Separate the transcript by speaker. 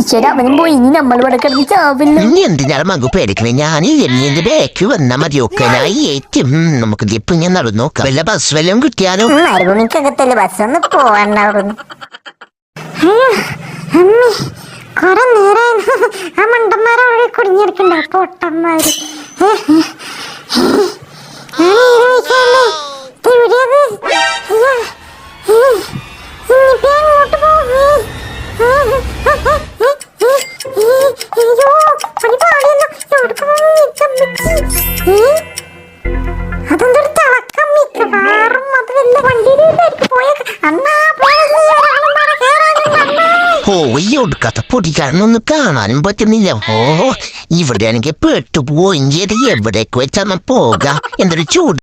Speaker 1: ഈശ്വര അവനും പോയി. ഇനി നമ്മൾ ഇവിടെ കിടന്ന് ചാവില്ല.
Speaker 2: ഇനി എന്തിനാണ് മകു പേടിക്കണേ? ഞാൻ എന്റെ ബാക്ക് വന്നാ മതി. ഒക്കെനായി ഏറ്റവും നമുക്ക് ഇപ്പൊ ഞാൻ നടന്നു നോക്കാം. വല്ല ബസ് വല്ലതും കിട്ടിയാലോ?
Speaker 1: മരുഭൂമിക്കകത്തല്ലേ ബസ് ഒന്ന് പോവാൻ അവിടുന്ന്. കൊറേ നേരം ആ മണ്ടന്മാരവിടെ കുടുങ്ങിയിരിക്കണ്ട പൊട്ടന്മാര്. അതെന്തൊരു തിളക്കം മിക്കവാറും അത് വല്ല വണ്ടിയിലേക്ക് പോയ അന്നാ
Speaker 2: ഓ ഈ ഒടുക്കാത്ത പൊടിക്കാരനൊന്നും കാണാനും പറ്റുന്നില്ല. ഓ ഇവിടെ ആണെങ്കിൽ പെട്ടുപോയും ചെയ്ത് എവിടേക്ക് വെച്ചാൽ പോകാം. എന്തൊരു ചൂട്.